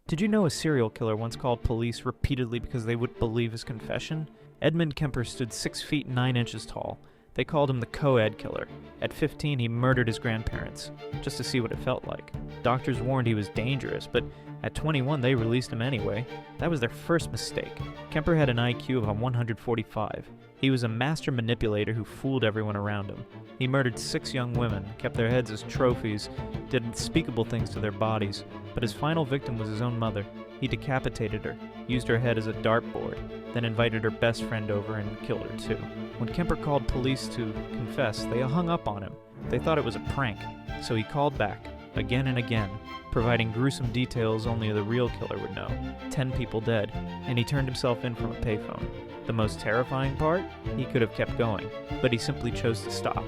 Did you know a serial killer once called police repeatedly because they wouldn't believe his confession? Edmund Kemper stood 6 feet 9 inches tall. They called him the co-ed killer. At 15, he murdered his grandparents, just to see what it felt like. Doctors warned he was dangerous, but at 21, they released him anyway. That was their first mistake. Kemper had an IQ of 145. He was a master manipulator who fooled everyone around him. He murdered 6 young women, kept their heads as trophies, did unspeakable things to their bodies, but his final victim was his own mother. He decapitated her, used her head as a dartboard, then invited her best friend over and killed her too. When Kemper called police to confess, they hung up on him. They thought it was a prank, so he called back, again and again, providing gruesome details only the real killer would know. 10 people dead, and he turned himself in from a payphone. The most terrifying part? He could have kept going, but he simply chose to stop.